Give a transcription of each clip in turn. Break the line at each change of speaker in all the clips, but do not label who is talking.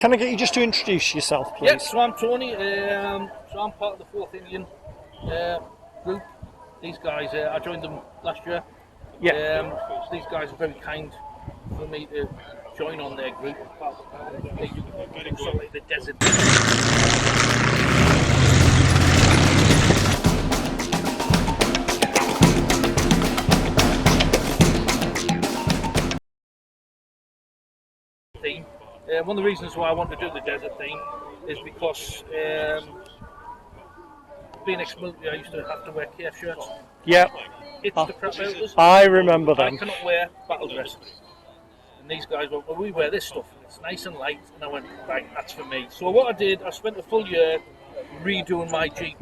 Can I get you just to introduce yourself, please?
Yes, so I'm Tony. So I'm part of the 4th Indian group. These guys, I joined them last year.
Yeah.
So these guys are very kind for me to join on their group. They do sort of like the desert. Theme. One of the reasons why I want to do the desert theme is because being ex-military, I used to have to wear KF shirts.
Yeah.
It's the crap out of us.
I remember them.
I cannot wear battle dress. And these guys went, well, we wear this stuff. It's nice and light. And I went, right, that's for me. So what I did, I spent a full year redoing my Jeep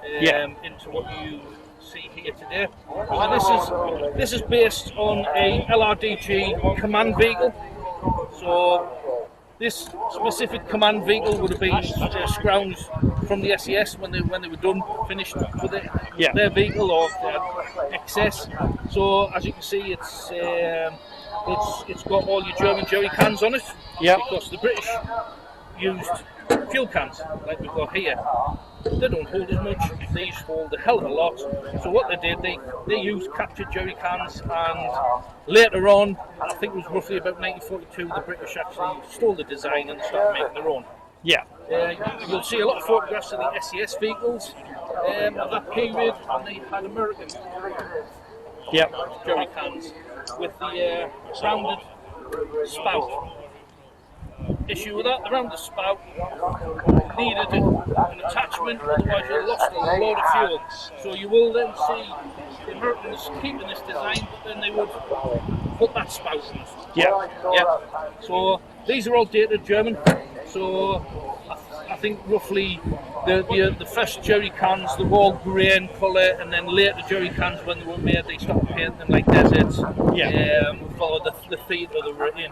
into what you see here today. So this is based on a LRDG command vehicle. So this specific command vehicle would have been scrounged from the SES when they were finished with their vehicle or their excess. So as you can see, it's got all your German jerry cans on it.
Yeah.
Because the British used fuel cans like we've got here. They don't hold as much. These hold a hell of a lot. So what they did, they used captured jerry cans, and later on, I think it was roughly about 1942, the British actually stole the design and started making their own.
Yeah.
You'll see a lot of photographs of the SES vehicles of that period, and they had American jerry cans with the rounded spout. Issue with that, the rounded spout needed an attachment, otherwise you lost a lot of fuel. So you will then see the Americans keeping this design, but then they would put that spout in it.
Yeah.
Yeah. So these are all dated German. So I think roughly the first jerry cans, they were all grey in colour, and then later jerry cans, when they were made, they started painting them like deserts.
Yeah.
Follow the feet of the rain.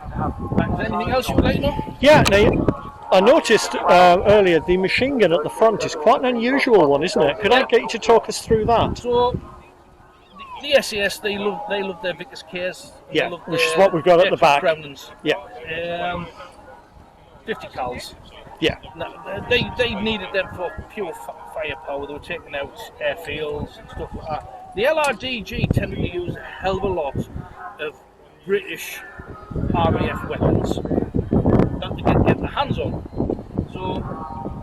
Anything else you would like to know?
Yeah. Now, I noticed earlier the machine gun at the front is quite an unusual one, isn't it? Could I get you to talk us through that?
So the SES, they love their Vickers Ks.
Yeah, which is what we've got at the back.
Groundings.
Yeah.
50 cals.
Yeah.
Now, they needed them for pure firepower. They were taking out airfields and stuff like that. The LRDG tended to use a hell of a lot of British RAF weapons that they could get their hands on. So,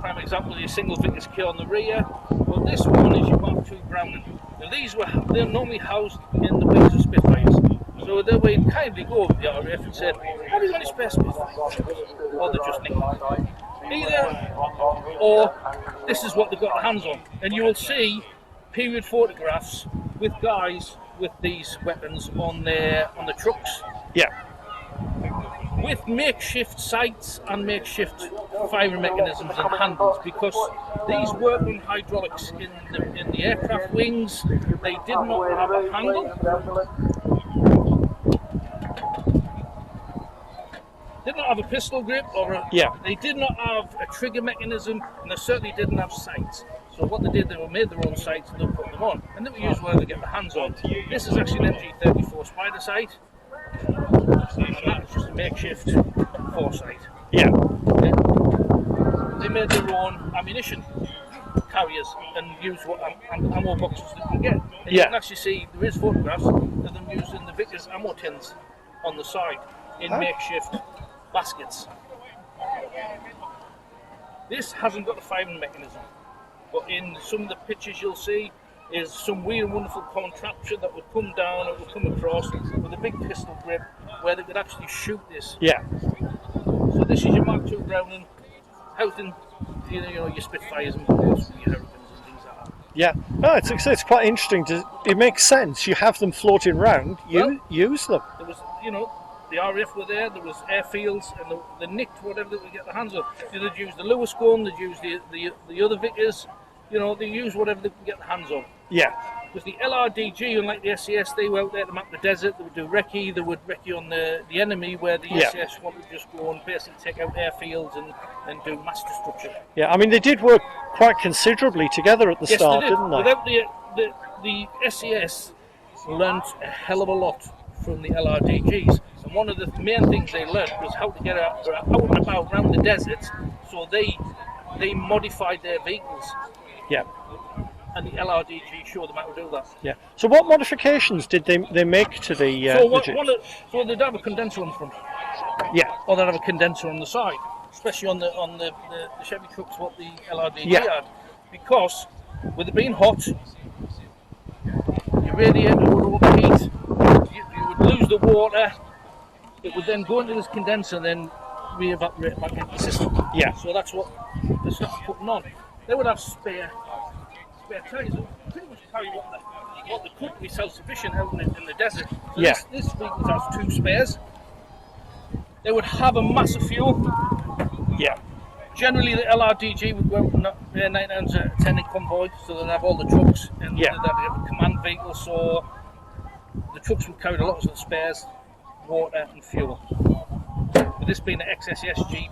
prime example is your single Vickers K on the rear. Well, this one is your Mark II Browning. Now, they're normally housed in the wings of Spitfires. So they would kindly go over to the RAF and say, have you got any spare Spitfires? Or they just nick them. Either or this is what they've got their hands on. And you will see period photographs with guys with these weapons on the trucks.
Yeah.
With makeshift sights and makeshift firing mechanisms and handles, because these work on hydraulics in the aircraft wings. They did not have a handle. Did not have a pistol grip, they did not have a trigger mechanism, and they certainly didn't have sights. So what they did, they made their own sights and they put them on, and they were used where they get their hands on. This is actually an MG34 Spider sight, and that is just a makeshift foresight.
Yeah.
They made their own ammunition carriers and used what ammo boxes they can get. And you can actually see there is photographs of them using the Vickers ammo tins on the side in makeshift baskets. This hasn't got the firing mechanism, but in some of the pictures you'll see is some weird and wonderful contraption that would come down and would come across with a big pistol grip where they could actually shoot this.
Yeah.
So this is your Mark II Browning, housed in your Spitfires and your Hurricanes and things like that.
Yeah. No, it's quite interesting. It makes sense. You have them floating around. Use them.
There was, the RAF were there was airfields, and they nicked whatever they could get their hands on. They'd use the Lewis gun, they'd use the other Vickers, they use whatever they could get their hands on.
Yeah.
Because the LRDG, unlike the SES, they were out there to map the desert, they would do recce, they would recce on the enemy, where the SES wanted to just go and basically take out airfields and do mass destruction.
Yeah, I mean, they did work quite considerably together at the start,
they did.
Didn't they?
Without the SES learnt a hell of a lot from the LRDGs, and one of the main things they learned was how to get out and about around the deserts. So they modified their vehicles,
Yeah.
and the LRDG showed them how to do that.
Yeah. So what modifications did they make to the?
So they'd have a condenser on the front,
Yeah.
or they'd have a condenser on the side, especially on the Chevy trucks, what the LRDG had, because with it being hot, your radiator would overheat, you would lose the water, it would then go into this condenser and then re-evaporate back into the system.
Yeah.
So that's what they started putting on. They would have spare tyres, pretty much carry what the company self-sufficient out in the desert. So
Yeah.
this vehicle has 2 spares. They would have a massive fuel.
Yeah.
Generally, the LRDG would go 9 hours a 10 in convoy, so they'd have all the trucks and they'd have a command vehicle, so the trucks would carry a lot of the spares, water and fuel. With this being an XSS Jeep,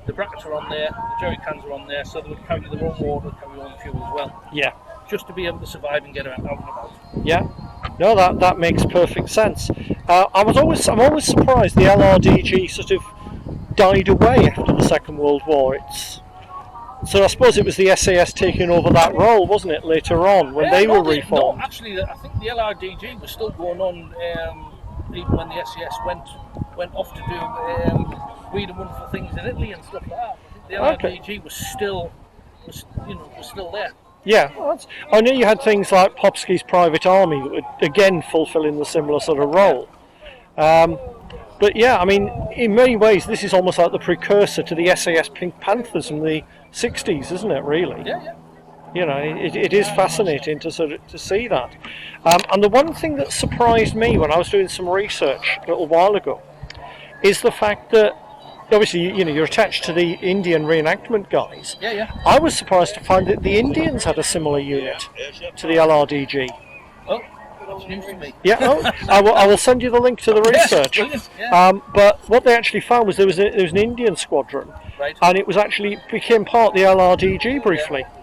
the brackets are on there, the jerry cans are on there, so they would carry their own water, carry their own fuel as well.
Yeah.
Just to be able to survive and get out and about.
Yeah. No, that makes perfect sense. I'm always surprised the LRDG sort of died away after the Second World War. So I suppose it was the SAS taking over that role, wasn't it, later on when they were reformed?
No, actually, I think the LRDG was still going on even when the SAS went off to do weird and wonderful things in Italy and stuff like that. The LRDG was still there.
Yeah, I know you had things like Popsky's Private Army that were again fulfilling the similar sort of role. But yeah, I mean, in many ways, this is almost like the precursor to the SAS Pink Panthers from the 60s, isn't it, really?
Yeah.
You know, it is fascinating to see that. And the one thing that surprised me when I was doing some research a little while ago is the fact that, obviously, you're attached to the Indian reenactment guys.
Yeah.
I was surprised to find that the Indians had a similar unit to the LRDG.
Oh, that's news to me.
Yeah, I will send you the link to the research.
Yeah.
But what they actually found was there was an Indian squadron,
right, and
it was became part of the LRDG briefly.
Yeah.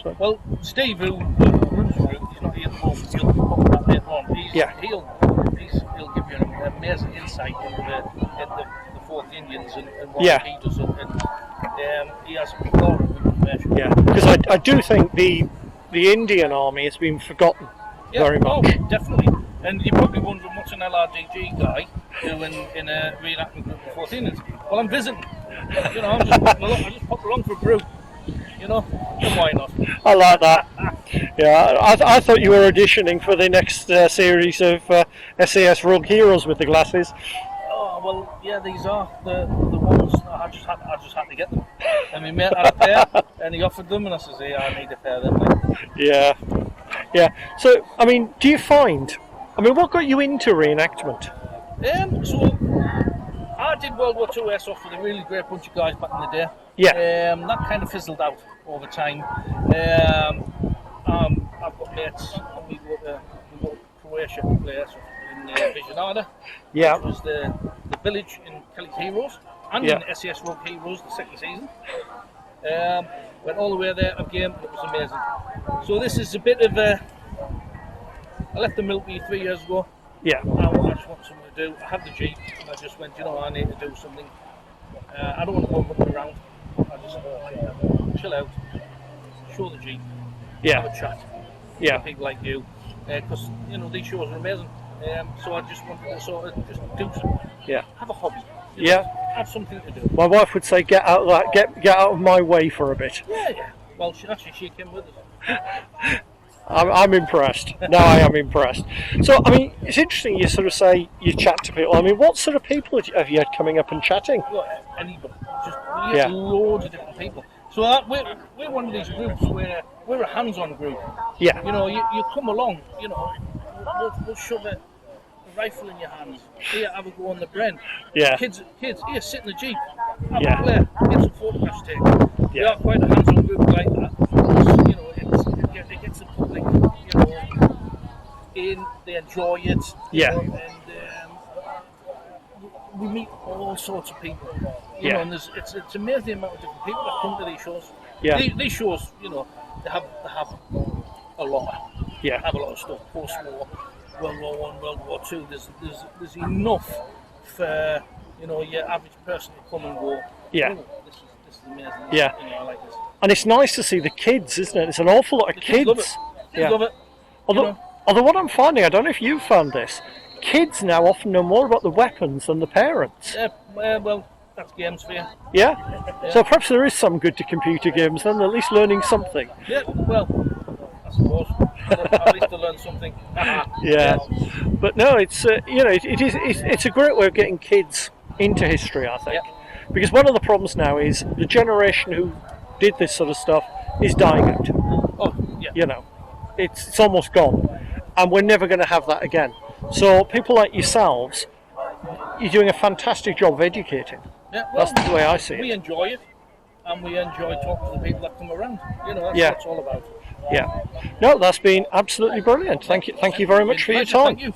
So. Well, Steve, who runs the group, he's not here at the moment. He'll pop that later on. He'll give you an amazing insight into the 4th Indians and what he does, and he has a lot of information.
Yeah, because I do think the Indian army has been forgotten very much.
Oh, definitely. And you're probably wondering what's an LRDG guy doing in a reenactment group of 4th Indians. Well, I'm visiting. I'm just popping along. I just pop along for a brew. And why not?
I like that. Yeah, I thought you were auditioning for the next series of SAS Rogue Heroes with the glasses.
Oh well, yeah, these are the ones. I just had to get them. And my mate had a pair, and he offered them, and I says, "Yeah, I need a pair of them." Mate.
Yeah. So, I mean, do you find? I mean, what got you into reenactment?
So I did World War II airsoft with a really great bunch of guys back in the day.
Yeah.
That kind of fizzled out over time. I've got mates, and we go to Croatia to play airsoft in Visionada, which was the village in Kelly's Heroes, and in SAS Rogue Heroes, the 2nd season. Went all the way there, a game, and it was amazing. So this is a bit of a... I left the military 3 years ago.
Yeah.
I just want something to do. I had the Jeep, and I just went, I need to do something. I don't want to go running around. I just chill out, show the Jeep, have a chat with people like you, because these shows are amazing. So I just wanted to sort of just do something. Yeah. Have a hobby. Have something to do.
My wife would say, "Get out of that. Get out of my way for a bit."
Yeah. Well, she came with us.
I'm impressed. No, I am impressed. So, I mean, it's interesting you sort of say you chat to people. I mean, what sort of people have you had coming up and chatting?
Well, anybody. We get loads of different people. So we're one of these groups where we're a hands-on group.
Yeah.
You come along, we'll shove a rifle in your hands. Here, have a go on the Bren.
Yeah.
Kids, here, sit in the Jeep. Have a play. Get some photographs taken. We are quite a hands-on group like that. It gets the public, in, they enjoy it. And we meet all sorts of people. And it's amazing the amount of different people that come to these shows.
Yeah.
These shows, they have a lot.
Yeah.
Have a lot of stuff post-war. World War One, World War Two. There's enough for your average person to come and go.
Yeah.
Oh, this is amazing.
Yeah.
I like this.
And it's nice to see the kids, isn't it? There's an awful lot of
The kids love it.
kids.
Kids love it.
Although what I'm finding, I don't know if you found this, kids now often know more about the weapons than the parents.
Yeah, well, that's games for you.
Yeah? So perhaps there is some good to computer games, then at least learning something.
Yeah, well, I suppose. At least to learn something.
Yeah. But no, it's it's a great way of getting kids into history, I think.
Yeah.
Because one of the problems now is the generation who did this sort of stuff is dying out.
Oh, yeah.
It's almost gone, and we're never going to have that again. So people like yourselves, you're doing a fantastic job of educating.
Yeah, well,
That's the way I see
we
it.
enjoy it, and we enjoy talking to the people that come around. That's what
Yeah.
it's all about.
Yeah. No, that's been absolutely brilliant. Thank you very much for your
Pleasure,
time.
Thank you.